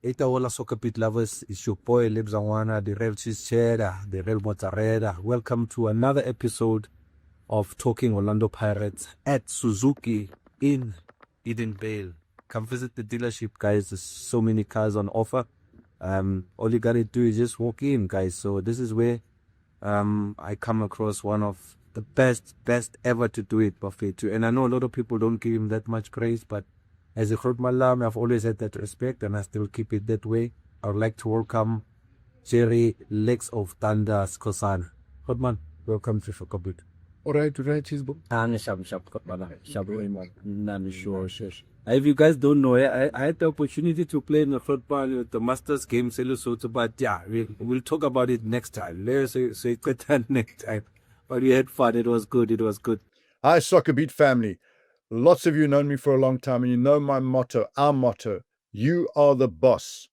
Itaola Soccerbeat lovers, it's your boy Libzawana, the real cheese cheddar, the real mozzarella. Welcome to another episode of Talking Orlando Pirates at Suzuki in Eden Vale. Come visit the dealership, guys. There's so many cars on offer. All you gotta do is just walk in, guys. So this is where I come across one of the best ever to do it, Buffet too. And I know a lot of people don't give him that much praise, but as a Groot Malam, I've always had that respect and I still keep it that way. I would like to welcome Jerry Legs of Thunder Sikhosana. Grootman, welcome to Soccerbeat. Alright, Chisbo. Sure. If you guys don't know, I had the opportunity to play in the football with the Masters game, but yeah, we'll talk about it next time. Let's say next time. But we had fun. It was good. Hi, Soccerbeat family. Lots of you known me for a long time, and you know my motto, our motto, you are the boss.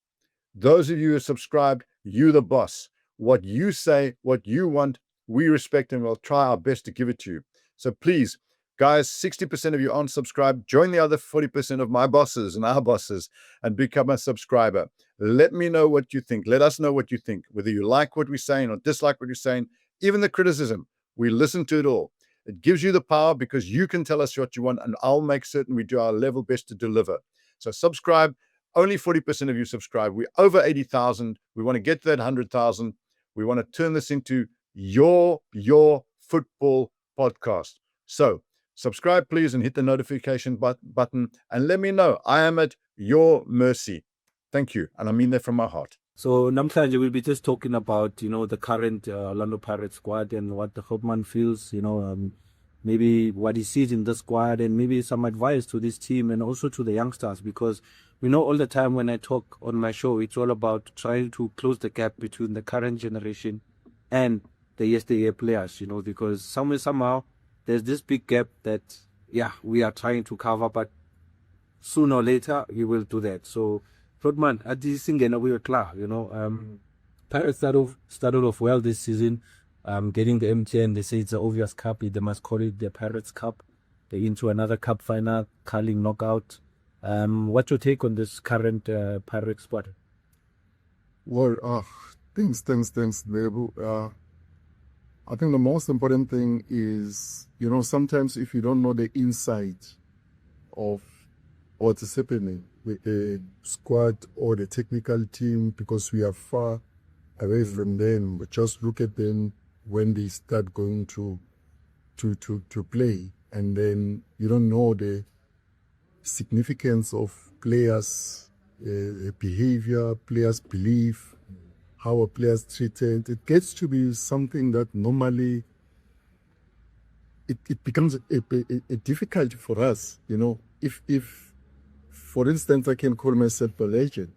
Those of you who subscribed, you the boss. What you say, what you want, we respect and we'll try our best to give it to you. So please, guys, 60% of you aren't subscribed. Join the other 40% of my bosses and our bosses and become a subscriber. Let me know what you think. Let us know what you think, whether you like what we're saying or dislike what you're saying, even the criticism. We listen to it all. It gives you the power because you can tell us what you want and I'll make certain we do our level best to deliver. So subscribe. Only 40% of you subscribe. We're over 80,000. We want to get to that 100,000. We want to turn this into your football podcast. So subscribe, please, and hit the notification button and let me know. I am at your mercy. Thank you. And I mean that from my heart. So namhlanje we'll be just talking about, the current Orlando Pirates squad and what the Grootman feels, maybe what he sees in the squad and maybe some advice to this team and also to the youngsters, because we know all the time when I talk on my show, it's all about trying to close the gap between the current generation and the yesteryear players, because somehow there's this big gap that, we are trying to cover, but sooner or later we will do that. So Grootman, at this thing, we were clear, Pirates started off well this season, getting the MTN. They say it's an obvious cup. They must call it the Pirates Cup. They're into another cup final, Carling knockout. What's your take on this current Pirates squad? Well, thanks, Nebu. I think the most important thing is, sometimes if you don't know the inside of what is happening with the squad or the technical team, because we are far away from them, but just look at them when they start going to play, and then you don't know the significance of players' behavior, players' belief, how a player's treated. It gets to be something that normally it becomes a difficult for us, if for instance, I can call myself a legend,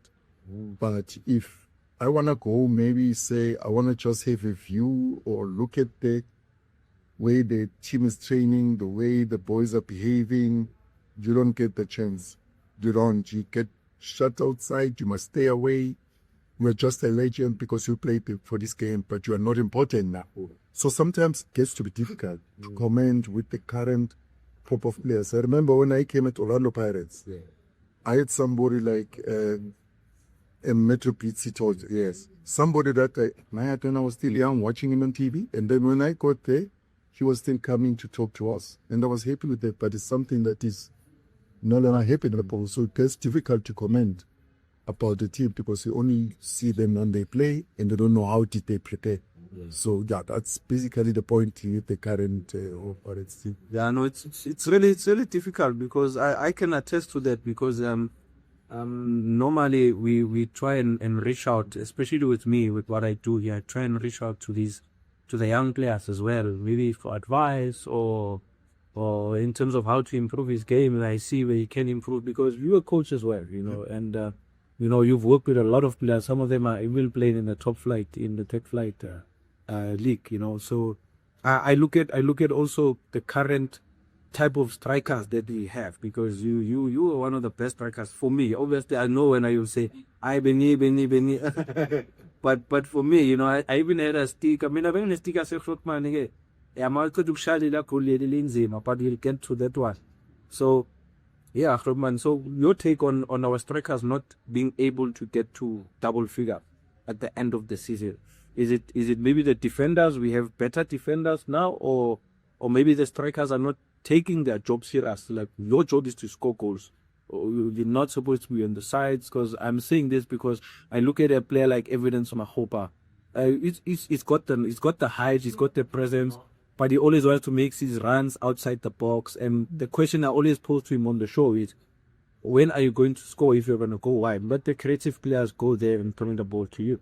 but if I want to go, maybe say I want to just have a view or look at the way the team is training, the way the boys are behaving, you don't get the chance. You get shut outside, you must stay away. You're just a legend because you played for this game, but you are not important now. So sometimes it gets to be difficult to comment with the current crop of players. I remember when I came at Orlando Pirates, I had somebody like a Metro Pizzi told, yes, somebody that I admired when I was still young, watching him on TV. And then when I got there, he was still coming to talk to us. And I was happy with that, but it's something that is no longer happening. So it gets difficult to comment about the team because you only see them when they play and they don't know how did they prepare. So that's basically the point with the current Pirates team. Yeah, no, it's really difficult because I can attest to that because normally we try and reach out, especially with me, with what I do here, I try and reach out to the young players as well, maybe for advice or in terms of how to improve his game. And I see where he can improve because you were coach as well, and you've worked with a lot of players. Some of them are even playing in the top flight, in the tech flight league, So I look at also the current type of strikers that we have because you are one of the best strikers for me. Obviously, I know when I will say I Benny, but for me, I even had a stick. I mean, I've been a stick as a short man again. I'm also to shine it up, but you'll get to that one. So Yeah, Grootman. So your take on our strikers not being able to get to double figure at the end of the season? Is it maybe the defenders? We have better defenders now, or maybe the strikers are not taking their job serious. Like your job is to score goals. You're not supposed to be on the sides. Because I'm saying this because I look at a player like Evidence Makgopa. It's got the height, he's got the presence, but he always wants to make his runs outside the box. And the question I always pose to him on the show is, when are you going to score if you're going to go wide? Let the creative players go there and bring the ball to you.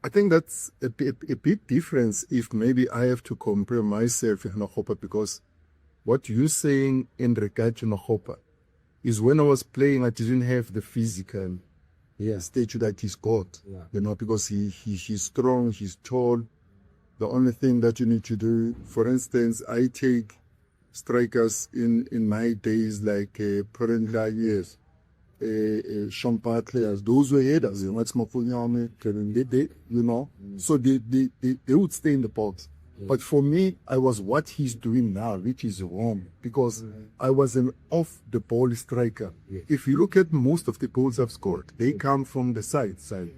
I think that's a bit difference if maybe I have to compare myself with Makgopa, because what you're saying in regard to Makgopa is when I was playing, I didn't have the physical statue that he's got, because he's strong, he's tall. The only thing that you need to do, for instance, I take strikers in my days like Prenda, yes, Sean players, those were headers, so they would stay in the box. But for me, I was what he's doing now, which is wrong, because I was an off-the-ball striker. If you look at most of the goals I've scored, they come from the side,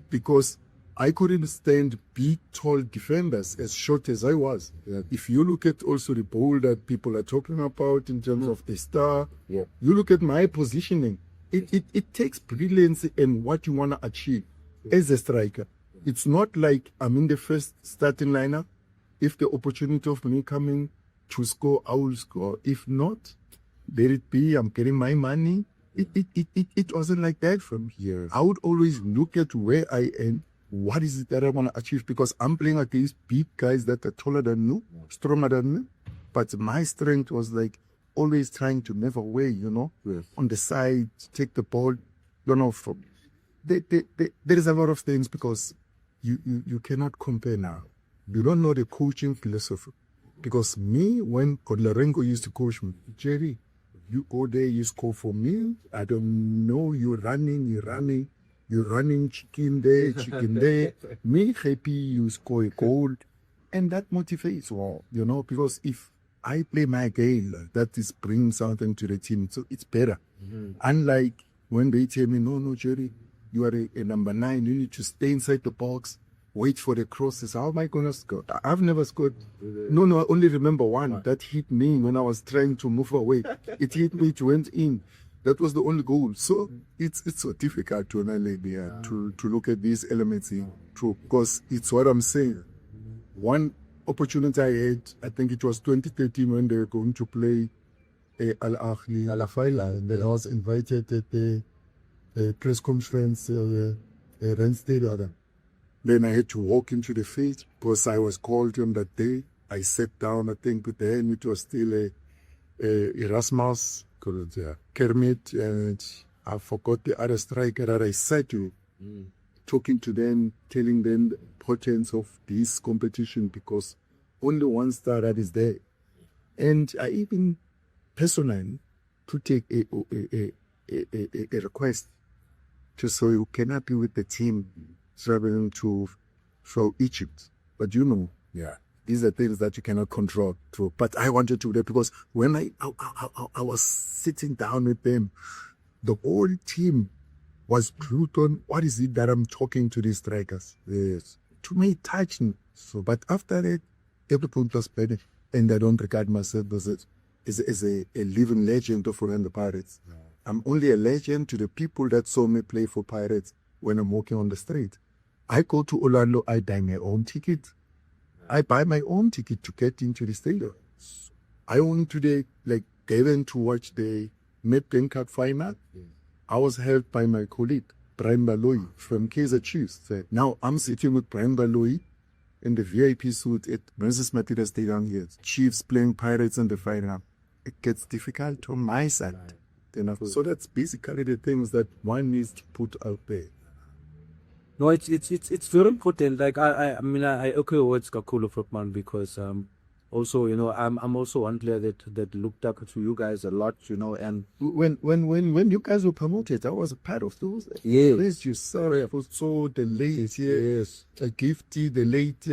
because I couldn't stand big, tall defenders as short as I was. If you look at also the ball that people are talking about in terms of the star, you look at my positioning. It takes brilliance in what you want to achieve as a striker. It's not like I'm in the first starting lineup. If the opportunity of me coming to score, I will score. If not, let it be. I'm getting my money. It wasn't like that from here. I would always look at where I am. What is it that I want to achieve? Because I'm playing against big guys that are taller than me, stronger than me. But my strength was like always trying to move away, on the side, take the ball, from. There is a lot of things, because you cannot compare now. You don't know the coaching philosophy. Because me, when Kodlarenko used to coach me, Jerry, you go there, you score for me. I don't know, you're running, chicken there. Me happy, you score a goal. And that motivates, because if I play my game, that is bringing something to the team, so it's better. Unlike when they tell me, no, Jerry, you are a number 9, you need to stay inside the box, wait for the crosses. How am I going to score? I've never scored. No, I only remember one that hit me when I was trying to move away. It hit me, it went in. That was the only goal. So it's so difficult to look at these elements here, because it's what I'm saying. One opportunity I had, I think it was 2013 when they were going to play Al Ahly, Al Faila, and then I was invited at the press conference, Rensted. Then I had to walk into the field because I was called on that day. I sat down, I think, but then it was still Erasmus, Kermit, and I forgot the other striker that I said to, talking to them, telling them the importance of this competition, because only one star that is there. And I even personally to take a request to say you cannot be with the team traveling to Egypt. But these are things that you cannot control. But I wanted to do that, because when I was sitting down with them, the whole team was glued on what is it that I'm talking to these strikers. Yes. To me, it touched me. So, but after that, everything was better. And I don't regard myself as a living legend of Orlando Pirates. No. I'm only a legend to the people that saw me play for Pirates when I'm walking on the street. I go to Orlando, I buy my own ticket. I buy my own ticket to get into the stadium. I went today, given to watch the Nedbank Cup final. I was helped by my colleague, Brian Baloyi from Kaizer Chiefs. Now I'm sitting with Brian Baloyi in the VIP suite at Moses Matilda Stadium here. Chiefs playing Pirates in the final. It gets difficult on my side. So that's basically the things that one needs to put out there. No, it's very important. Like I echo what Skakulo Frotman, because also, I'm also one player that looked up to you guys a lot, and when you guys were promoted, I was a part of those. Yes. You sorry, I was so the late yes, Gifty, the late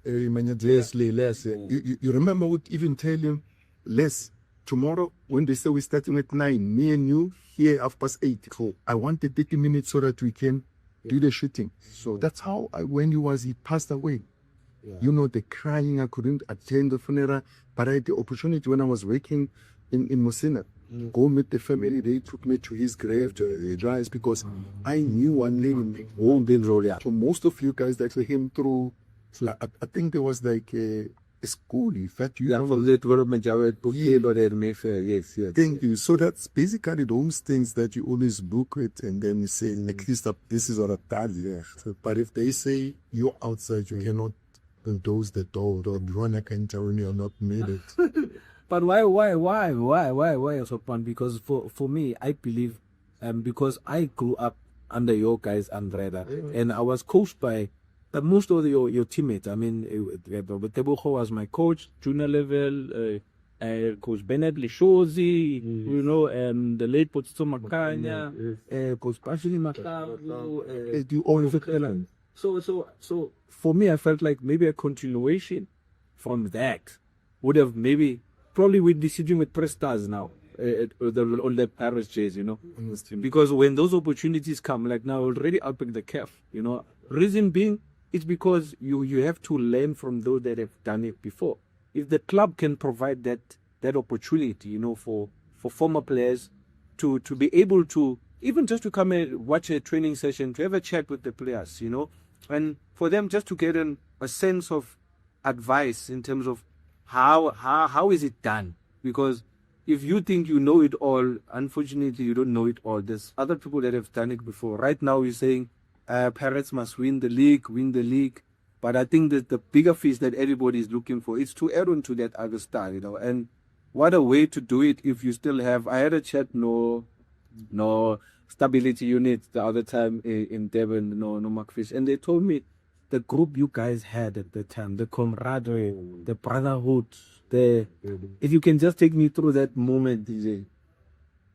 Leslie. You remember what even tell him, Les, tomorrow, when they say we're starting at 9, me and you here 8:30. Cool. I wanted 30 minutes so that we can do the shooting. So that's how when he passed away. You know, the crying, I couldn't attend the funeral, but I had the opportunity when I was working in Musina. Go meet the family. They took me to his grave to rise because I knew one lady won't be role. So most of you guys that came through, I think there was like a school. In fact, you yes. Thank you. So that's basically those things that you always look at and then you say, like this is what I've done. Yeah. So, but if they say you're outside, you cannot close the door or run can tell when you're not made it. But why, Sokpan? Because for me, I believe, because I grew up under your guys' umbrella, and I was coached by most of your teammates. I mean, Tebogo was my coach, junior level, Coach Bennett Lishozi, you know, and the late Potito Makanya, Coach Pashini Makabu, you all of So for me, I felt like maybe a continuation from that would have probably we'd be sitting with press stars now, on the Paris Jays, you know, because when those opportunities come, like now already upping the calf, you know, reason being, it's because you have to learn from those that have done it before. If the club can provide that opportunity, you know, for former players to be able to even just to come and watch a training session, to have a chat with the players, you know, and for them just to get a sense of advice in terms of how is it done? Because if you think you know it all, unfortunately you don't know it all. There's other people that have done it before. Right now we're saying Pirates must win the league. But I think that the bigger fish that everybody is looking for is to add on to that other star, you know. And what a way to do it if you still have. I had a chat, no stability unit the other time in Devon, no Macfish, and they told me the group you guys had at the time, the camaraderie, the brotherhood, if you can just take me through that moment, DJ.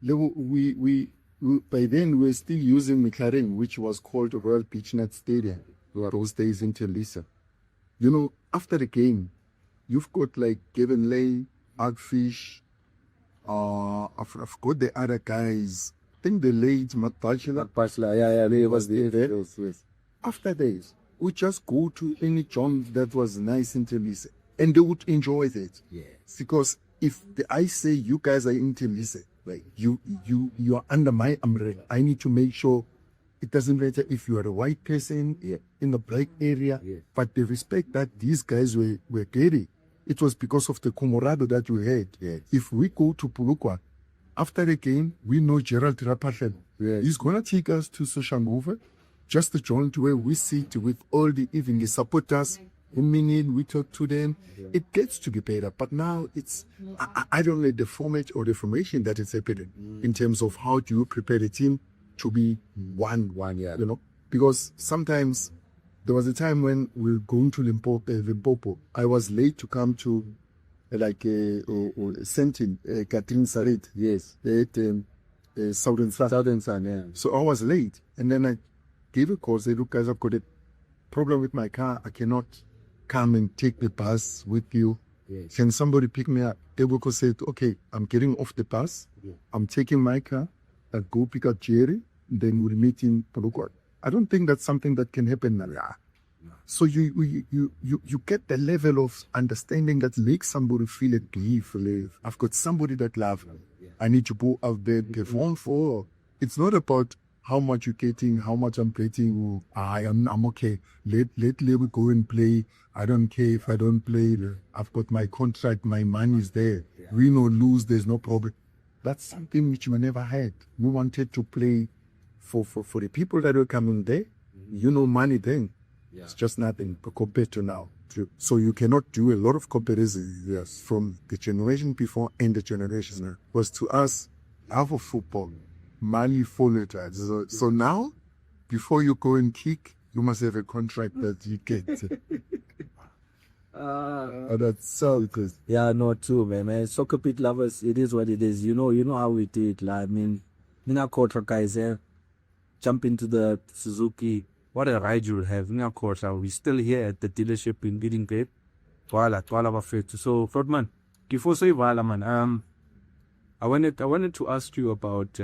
We by then we were still using McLaren, which was called Royal Beachnet Stadium. Those days in Thembisa. You know, after the game, you've got like Gavin Lay, Agfish, I've got the other guys. I think the late Matpashla, he was there. Yes. After this, we just go to any joint that was nice in Thembisa, and they would enjoy it. Yes. Because if I say you guys are in Thembisa, like you are under my umbrella, I need to make sure it doesn't matter if you are a white person in the black area, but the respect that these guys were getting, it was because of the camaraderie that we had. Yes. If we go to Pulukwa, after the game, we know Gerald Rapathen. He's going to take us to Soshanguve, just the joint where we sit with all the even supporters. We talk to them. It gets to be better. But now it's, I don't know the format or the formation that is happening in terms of how do you prepare the team to be one, you know, because sometimes there was a time when we were going to Limpopo. I was late to come to Sentin, Catherine Sarit. Yes. Southern Sun, yeah. So I was late, and then I gave a call, said, look guys, I've got a problem with my car. I cannot come and take the bus with you. Yes. Can somebody pick me up? Ebuko said, okay, I'm getting off the bus. I'm taking my car. I'll go pick up Jerry, then we'll meet in Polokwane. I don't think that's something that can happen now. No. So you get the level of understanding that makes somebody feel at grief. I've got somebody that loves me. I need to go out there, perform for. It's not about how much you're getting, how much I'm getting. I'm okay. Let Lebu go and play. I don't care if I don't play. I've got my contract. My money is there. Win or lose, there's no problem. That's something which we never had. We wanted to play for the people that were coming there. You know, money then. It's just nothing compared to now. So you cannot do a lot of comparisons from the generation before and the generation now. Was to us, our football, money followed us. So now, before you go and kick, you must have a contract that you get. That's so good. Yeah, no, true, man. Soccerbeat lovers, it is what it is. You know how we do it. Like, I mean, Nina Kotra guys here, jump into the Suzuki. What a ride you'll have. Nina Kotra, we're still here at the dealership in Bidding Cape. Twala, so, Frontman, before say Wala, man. I wanted to ask you about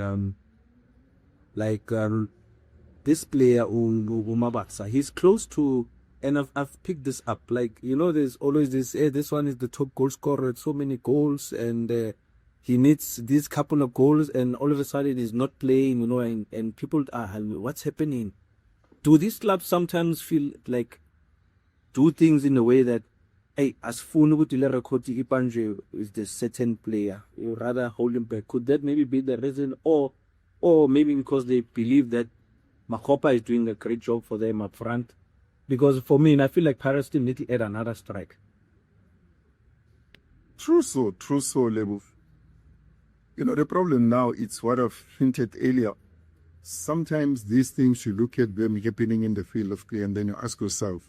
this player Mabasa. He's close to, and I've picked this up. Like, you know, there's always this. Hey, this one is the top goal scorer with so many goals, and he needs these couple of goals, and all of a sudden he's not playing. You know, and people are, what's happening? Do these clubs sometimes feel like do things in a way that, hey, as fun with the record is the certain player, you rather hold him back? Could that maybe be the reason, or maybe because they believe that Makgopa is doing a great job for them up front? Because for me, I feel like Pirates still need to add another strike. True so, Lebu. You know, the problem now, it's what I've hinted earlier. Sometimes these things, you look at them happening in the field of play and then you ask yourself,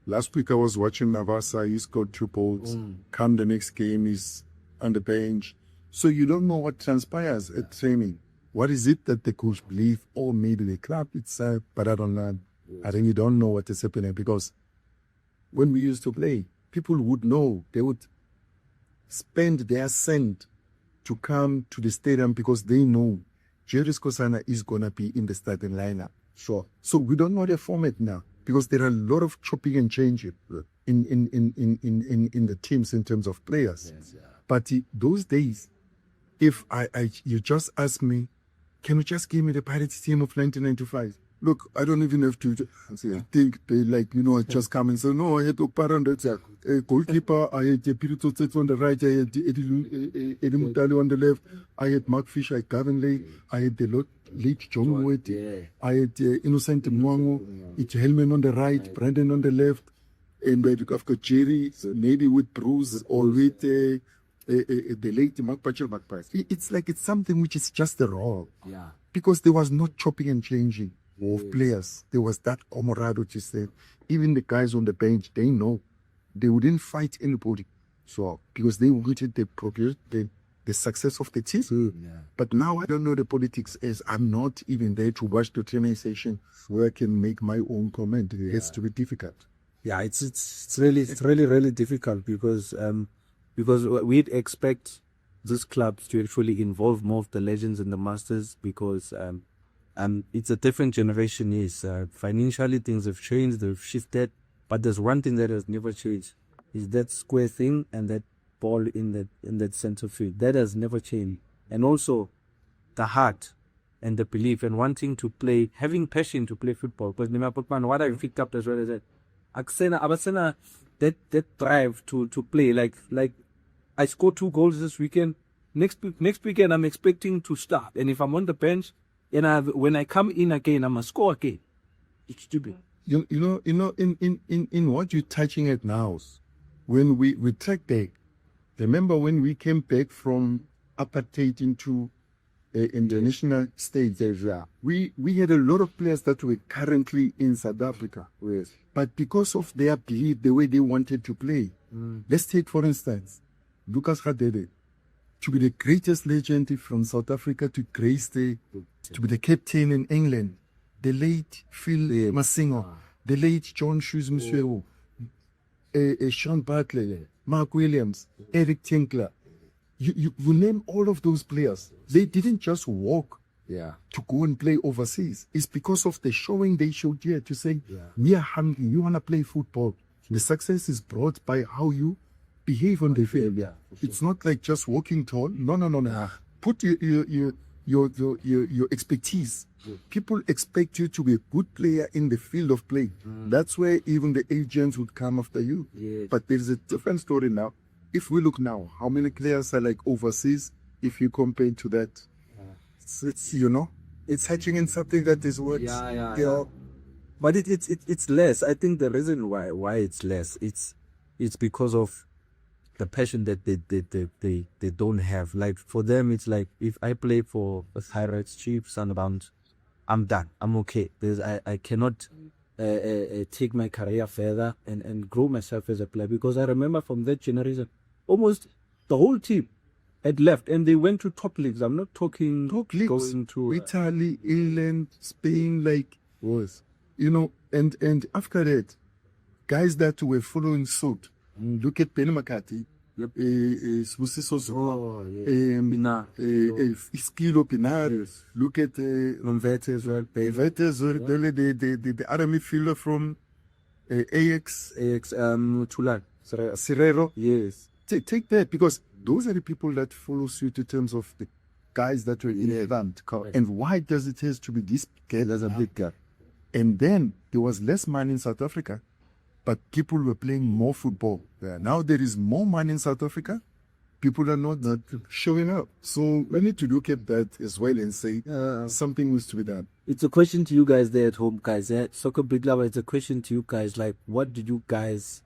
last week I was watching Mabasa, he scored 2 goals. Come the next game, he's on the bench. So you don't know what transpires at training. What is it that the coach believe? Or maybe the club itself, but I don't know. I think you don't know what is happening, because when we used to play, people would know. They would spend their cent to come to the stadium because they know Sikhosana is going to be in the starting lineup. Sure. So we don't know the format now, because there are a lot of chopping and changing in the teams in terms of players. Yes, yeah. But those days, if you just ask me, can you just give me the Pirates team of 1995? Look, I don't even have to think they, like, you know, I just come and say, no, I had Oparanda, goalkeeper, I had Pirito Tets on the right, I had Eddie Mutali on the left, I had Mark Fisher, I had Gavin Lay, I had the late John Wood, I had Innocent Mwango, it's Helman on the right, Brandon on the left, and I've got Jerry, maybe with Bruce or with the late Mark Pachel Makpai. It's like it's something which is just a raw. Yeah. Because there was no chopping and changing of players. There was that camaraderie, which is there. Even the guys on the bench, they know. They wouldn't fight anybody. So, because they wanted the success of the team. Yeah. But now I don't know the politics, as I'm not even there to watch the training session where I can make my own comment. It has to be difficult. Yeah, it's really difficult, because we'd expect these clubs to actually involve more of the legends in the masters, because it's a different generation. Yes, financially things have changed, they've shifted, but there's one thing that has never changed, is that square thing and that ball in that center field. That has never changed. And also the heart and the belief and wanting to play, having passion to play football. Because what I've picked up as well is that Abasena, that drive to play, like I scored 2 goals this weekend. Next weekend I'm expecting to start, and if I'm on the bench and when I come in again, I'm gonna score again. It's stupid. You know, in what you're touching at now, when we track back, remember when we came back from apartheid into international stage, we had a lot of players that were currently in South Africa. Yes. But because of their belief, the way they wanted to play, let's take, for instance, Lucas Radebe, to be the greatest legend from South Africa to grace to be the captain in England, the late Phil Masingo, the late John Shoes Musweo, Sean Bartley, Mark Williams, Eric Tinkler. You name all of those players. They didn't just walk to go and play overseas. It's because of the showing they showed here to say, we are hungry, you want to play football. The success is brought by how you behave on the field. Yeah, sure. It's not like just walking tall. No. Put your expertise. Yeah. People expect you to be a good player in the field of play. That's where even the agents would come after you. Yeah. But there's a different story now. If we look now, how many players are like overseas? If you compare to that, it's you know, it's hatching in something that is what. Yeah. But it's less. I think the reason why it's less, it's because of the passion that they don't have. Like for them, it's like, if I play for Pirates, Chiefs, Sunderland, I'm done. I'm okay. I cannot take my career further and grow myself as a player, because I remember from that generation, almost the whole team had left and they went to top leagues. I'm not talking top leagues, going to Italy, England, Spain, like was, you know, and after that, guys that were following suit. Look at Penny McCarthy. Yep. Sibusiso Oh, yeah. Pina. Iskilo Pinar. Yes. Look at Mvete as well. Vete as well, the other midfielder from AX, Chulan. Sirero. Yes. Take that, because those are the people that follow suit in terms of the guys that were in the event. And why does it have to be this guy as a big guy? And then there was less money in South Africa, but people were playing more football there. Now there is more money in South Africa. People are not showing up. So we need to look at that as well and say something needs to be done. It's a question to you guys there at home, guys. Soccerbeat lover, it's a question to you guys. Like, what did you guys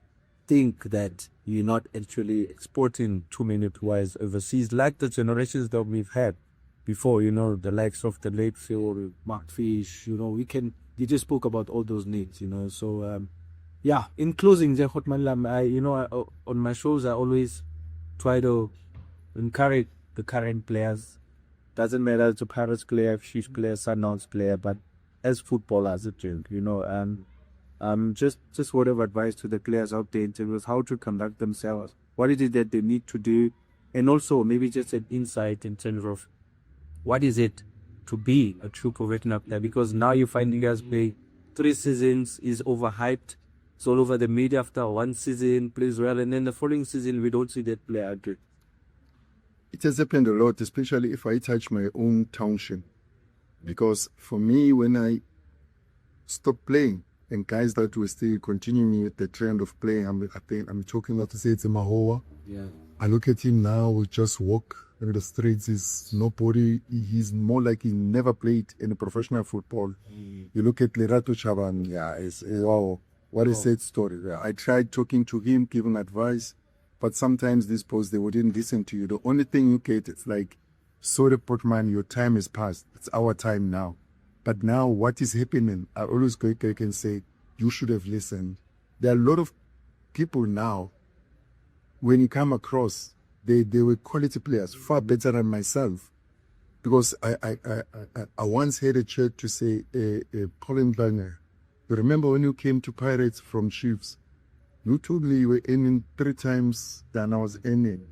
think that you're not actually exporting too many players overseas, like the generations that we've had before, the likes of the late Phil, Mark Fish, you just spoke about all those needs, So, yeah, in closing, on my shows, I always try to encourage the current players. Doesn't matter it's a Pirates player, Chiefs player, Sundowns player, but as footballers, just word of advice to the players out there in terms of how to conduct themselves, what is it that they need to do, and also maybe just an insight in terms of what is it to be a true professional player, because now you find you guys play 3 seasons is overhyped. It's all over the media after 1 season, plays well, and then the following season we don't see that player again. It has happened a lot, especially if I touch my own township. Because for me, when I stopped playing, and guys that were still continuing with the trend of playing, I'm talking about to say it's a Makgopa. Yeah. I look at him now, we just walk in the streets, is nobody, he's more like he never played in a professional football. You look at Lerato Chaban, wow, what a sad story. Yeah. I tried talking to him, giving advice, but sometimes these posts, they wouldn't listen to you. The only thing you get, it's like, sorry, Portman, your time is past. It's our time now. But now what is happening, I always can say, you should have listened. There are a lot of people now, when you come across, they were quality players, far better than myself. Because I once had a chat to say, Colin Banger, you remember when you came to Pirates from Chiefs, you told me you were earning 3 times than I was earning,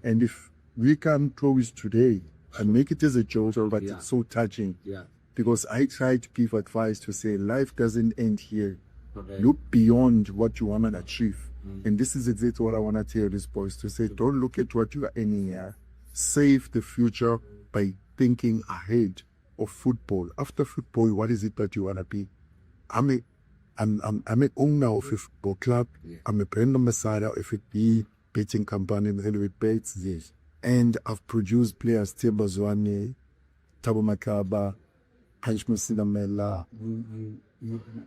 And if we can close today, I make it as a joke, but it's so touching. Yeah. Because I try to give advice to say life doesn't end here. Look beyond what you want to achieve. And this is exactly what I want to tell these boys, to say, don't look at what you are earning here. Save the future by thinking ahead of football. After football, what is it that you want to be? I'm an owner of a football club. Yeah. I'm a brand ambassador of a betting company with bets. Yes. And I've produced players, Thembisa Zwane, Thabo Makaba, Hanshman Sinamela,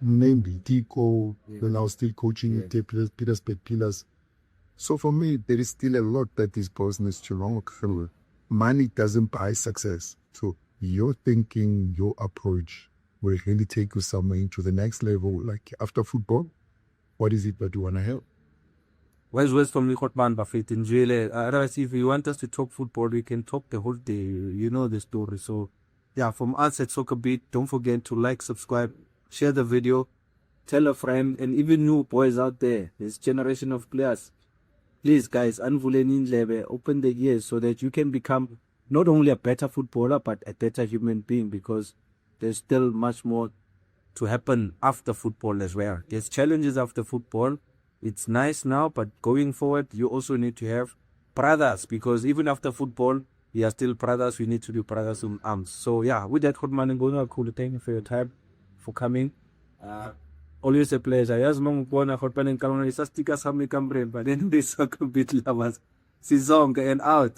maybe Tico, then I was still coaching Peter's Pet Pillars. So for me, there is still a lot that this person is too long. Money doesn't buy success. So your thinking, your approach will really take you somewhere into the next level. Like after football, what is it that you want to help? Where's from Makgopa Buffett in jail? Otherwise, if you want us to talk football, we can talk the whole day. You know the story. So, yeah, from us at Soccerbeat, don't forget to like, subscribe, share the video, tell a friend, and even new boys out there. This generation of players. Please, guys, open the ears so that you can become not only a better footballer, but a better human being, because there's still much more to happen after football as well. There's challenges after football. It's nice now, but going forward, you also need to have brothers, because even after football, we are still brothers. We need to be brothers in arms. So, yeah, with that, Khotman and Gona, cool. Thank you for your time, for coming. Always a pleasure. Yes, Mom, Gona, Khotman and Kalona, is a sticker, some brain, but then this Soccerbeat lovers. Season and out.